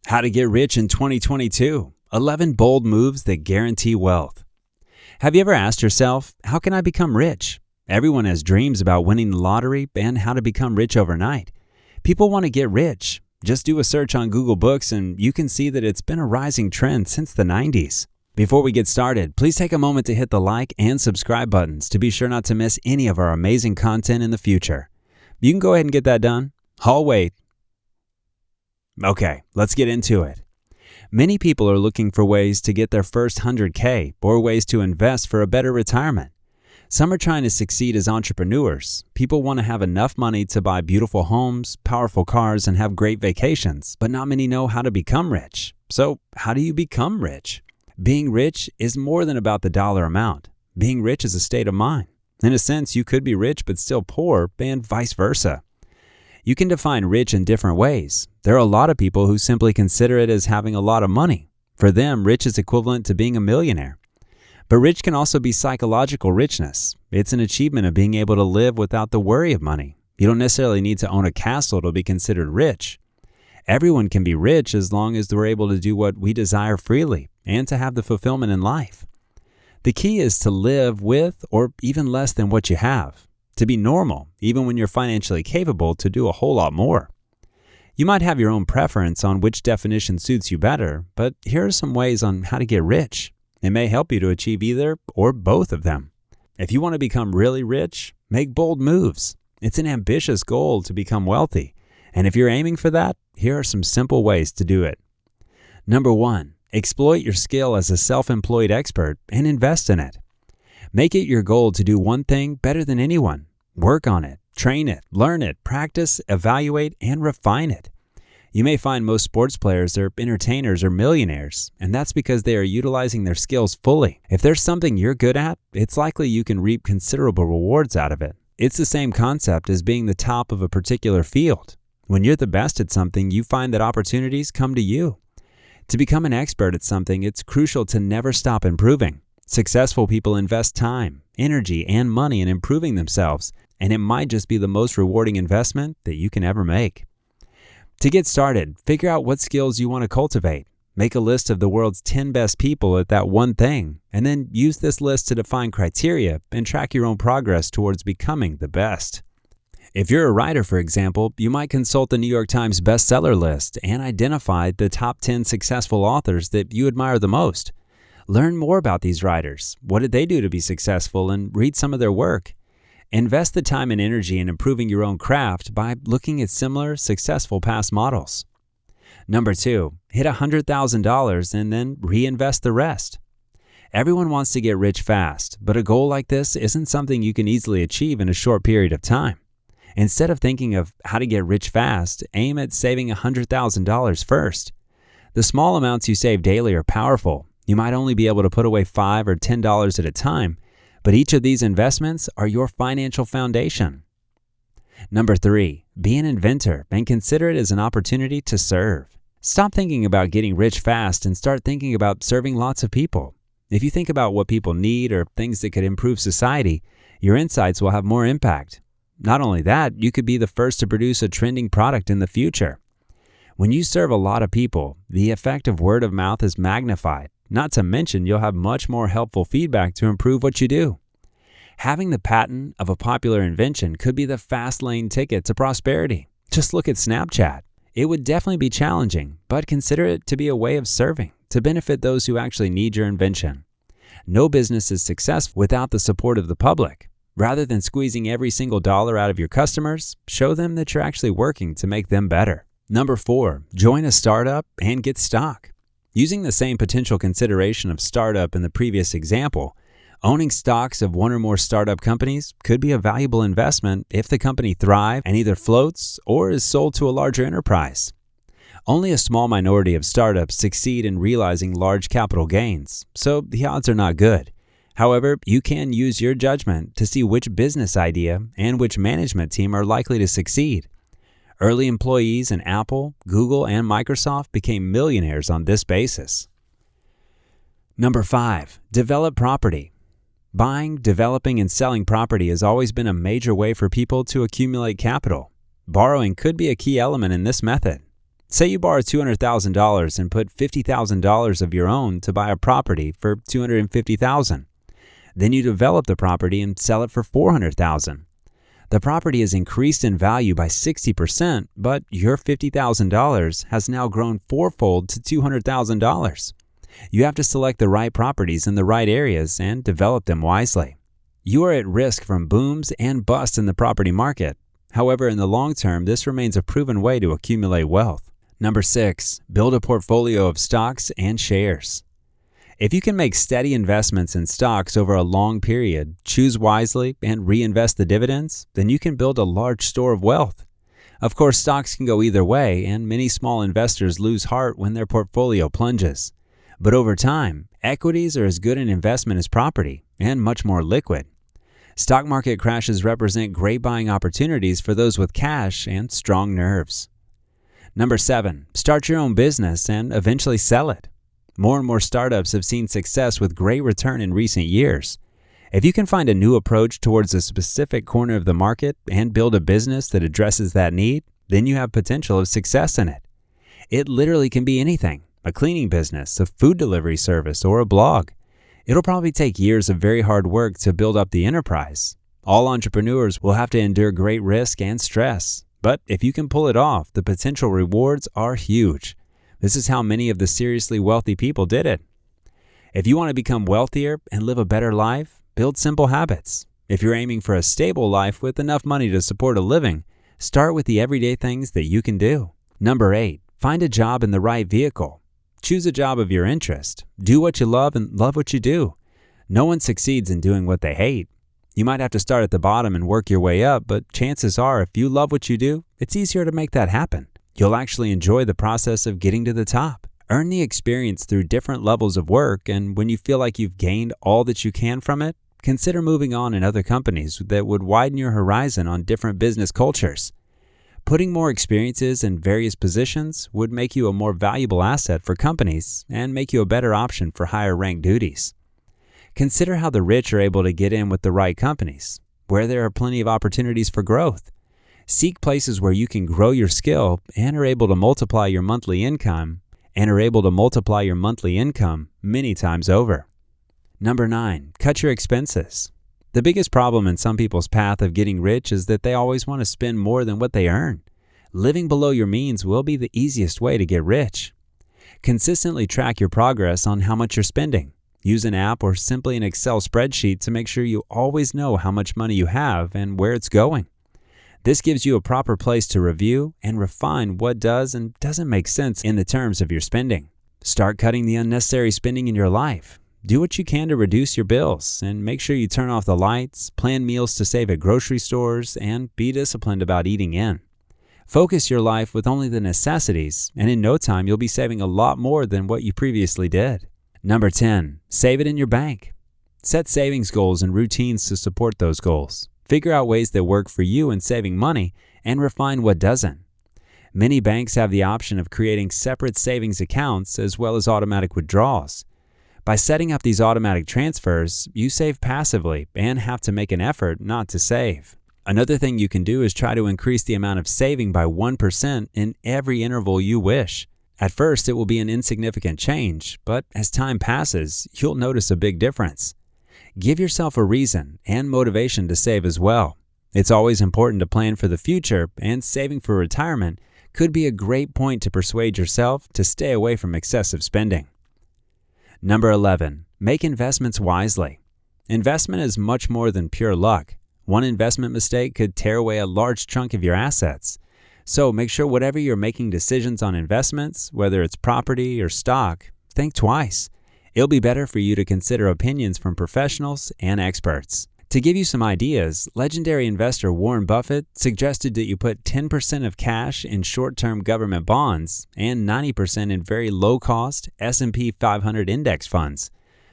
How to get rich in 2022. 11 bold moves that guarantee wealth. Have you ever asked yourself, how can I become rich? Everyone has dreams about winning the lottery and how to become rich overnight. People want to get rich. Just do a search on Google Books and you can see that it's been a rising trend since the 90s. Before we get started, please take a moment to hit the like and subscribe buttons to be sure not to miss any of our amazing content in the future. You can go ahead and get that done. I'll wait. Okay, let's get into it. Many people are looking for ways to get their first 100K or ways to invest for a better retirement. Some are trying to succeed as entrepreneurs. People want to have enough money to buy beautiful homes, powerful cars, and have great vacations, but not many know how to become rich. So, how do you become rich? Being rich is more than about the dollar amount. Being rich is a state of mind. In a sense, you could be rich but still poor, and vice versa. You can define rich in different ways. There are a lot of people who simply consider it as having a lot of money. For them, rich is equivalent to being a millionaire. But rich can also be psychological richness. It's an achievement of being able to live without the worry of money. You don't necessarily need to own a castle to be considered rich. Everyone can be rich as long as we're able to do what we desire freely and to have the fulfillment in life. The key is to live with or even less than what you have. To be normal, even when you're financially capable to do a whole lot more. You might have your own preference on which definition suits you better, but here are some ways on how to get rich. It may help you to achieve either or both of them. If you want to become really rich, make bold moves. It's an ambitious goal to become wealthy, and if you're aiming for that, here are some simple ways to do it. Number 1, exploit your skill as a self-employed expert and invest in it. Make it your goal to do one thing better than anyone. Work on it, train it, learn it, practice, evaluate, and refine it. You may find most sports players or entertainers are millionaires, and that's because they are utilizing their skills fully. If there's something you're good at, it's likely you can reap considerable rewards out of it. It's the same concept as being the top of a particular field. When you're the best at something, you find that opportunities come to you. To become an expert at something, it's crucial to never stop improving. Successful people invest time, energy, and money in improving themselves, and it might just be the most rewarding investment that you can ever make. To get started, figure out what skills you want to cultivate. Make a list of the world's 10 best people at that one thing, and then use this list to define criteria and track your own progress towards becoming the best. If you're a writer, for example, you might consult the New York Times bestseller list and identify the top 10 successful authors that you admire the most. Learn more about these writers. What did they do to be successful, and read some of their work. Invest the time and energy in improving your own craft by looking at similar, successful past models. Number 2, hit $100,000 and then reinvest the rest. Everyone wants to get rich fast, but a goal like this isn't something you can easily achieve in a short period of time. Instead of thinking of how to get rich fast, aim at saving $100,000 first. The small amounts you save daily are powerful. You might only be able to put away $5 or $10 at a time, but each of these investments are your financial foundation. Number 3, be an inventor and consider it as an opportunity to serve. Stop thinking about getting rich fast and start thinking about serving lots of people. If you think about what people need or things that could improve society, your insights will have more impact. Not only that, you could be the first to produce a trending product in the future. When you serve a lot of people, the effect of word of mouth is magnified. Not to mention, you'll have much more helpful feedback to improve what you do. Having the patent of a popular invention could be the fast lane ticket to prosperity. Just look at Snapchat. It would definitely be challenging, but consider it to be a way of serving, to benefit those who actually need your invention. No business is successful without the support of the public. Rather than squeezing every single dollar out of your customers, show them that you're actually working to make them better. Number 4, join a startup and get stock. Using the same potential consideration of startup in the previous example, owning stocks of one or more startup companies could be a valuable investment if the company thrives and either floats or is sold to a larger enterprise. Only a small minority of startups succeed in realizing large capital gains, so the odds are not good. However, you can use your judgment to see which business idea and which management team are likely to succeed. Early employees in Apple, Google, and Microsoft became millionaires on this basis. Number 5, develop property. Buying, developing, and selling property has always been a major way for people to accumulate capital. Borrowing could be a key element in this method. Say you borrow $200,000 and put $50,000 of your own to buy a property for $250,000. Then you develop the property and sell it for $400,000. The property has increased in value by 60%, but your $50,000 has now grown fourfold to $200,000. You have to select the right properties in the right areas and develop them wisely. You are at risk from booms and busts in the property market. However, in the long term, this remains a proven way to accumulate wealth. Number 6, build a portfolio of stocks and shares. If you can make steady investments in stocks over a long period, choose wisely, and reinvest the dividends, then you can build a large store of wealth. Of course, stocks can go either way, and many small investors lose heart when their portfolio plunges. But over time, equities are as good an investment as property, and much more liquid. Stock market crashes represent great buying opportunities for those with cash and strong nerves. Number 7, start your own business and eventually sell it. More and more startups have seen success with great return in recent years. If you can find a new approach towards a specific corner of the market and build a business that addresses that need, then you have potential of success in it. It literally can be anything: a cleaning business, a food delivery service, or a blog. It'll probably take years of very hard work to build up the enterprise. All entrepreneurs will have to endure great risk and stress, but if you can pull it off, the potential rewards are huge. This is how many of the seriously wealthy people did it. If you want to become wealthier and live a better life, build simple habits. If you're aiming for a stable life with enough money to support a living, start with the everyday things that you can do. Number 8, find a job in the right vehicle. Choose a job of your interest. Do what you love and love what you do. No one succeeds in doing what they hate. You might have to start at the bottom and work your way up, but chances are if you love what you do, it's easier to make that happen. You'll actually enjoy the process of getting to the top. Earn the experience through different levels of work, and when you feel like you've gained all that you can from it, consider moving on in other companies that would widen your horizon on different business cultures. Putting more experiences in various positions would make you a more valuable asset for companies and make you a better option for higher ranked duties. Consider how the rich are able to get in with the right companies, where there are plenty of opportunities for growth. Seek places where you can grow your skill and are able to multiply your monthly income many times over. Number 9, cut your expenses. The biggest problem in some people's path of getting rich is that they always want to spend more than what they earn. Living below your means will be the easiest way to get rich. Consistently track your progress on how much you're spending. Use an app or simply an Excel spreadsheet to make sure you always know how much money you have and where it's going. This gives you a proper place to review and refine what does and doesn't make sense in the terms of your spending. Start cutting the unnecessary spending in your life. Do what you can to reduce your bills and make sure you turn off the lights, plan meals to save at grocery stores, and be disciplined about eating in. Focus your life with only the necessities, and in no time you'll be saving a lot more than what you previously did. Number 10, save it in your bank. Set savings goals and routines to support those goals. Figure out ways that work for you in saving money and refine what doesn't. Many banks have the option of creating separate savings accounts as well as automatic withdrawals. By setting up these automatic transfers, you save passively and have to make an effort not to save. Another thing you can do is try to increase the amount of saving by 1% in every interval you wish. At first, it will be an insignificant change, but as time passes, you'll notice a big difference. Give yourself a reason and motivation to save as well. It's always important to plan for the future, and saving for retirement could be a great point to persuade yourself to stay away from excessive spending. Number 11, make investments wisely. Investment is much more than pure luck. One investment mistake could tear away a large chunk of your assets. So make sure whatever you're making decisions on investments, whether it's property or stock, think twice. It'll be better for you to consider opinions from professionals and experts. To give you some ideas, legendary investor Warren Buffett suggested that you put 10% of cash in short-term government bonds and 90% in very low-cost S&P 500 index funds,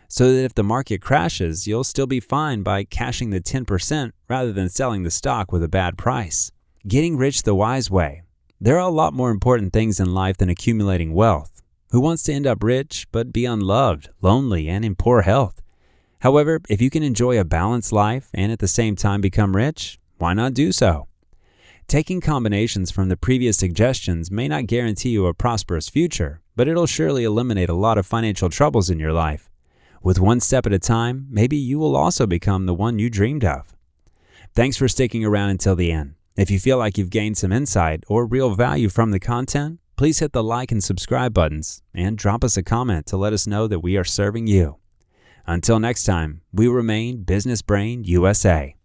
so that if the market crashes, you'll still be fine by cashing the 10% rather than selling the stock with a bad price. Getting rich the wise way. There are a lot more important things in life than accumulating wealth. Who wants to end up rich but be unloved, lonely, and in poor health? However, if you can enjoy a balanced life and at the same time become rich, why not do so? Taking combinations from the previous suggestions may not guarantee you a prosperous future, but it'll surely eliminate a lot of financial troubles in your life. With one step at a time, maybe you will also become the one you dreamed of. Thanks for sticking around until the end. If you feel like you've gained some insight or real value from the content, please hit the like and subscribe buttons and drop us a comment to let us know that we are serving you. Until next time, we remain Business Brain USA.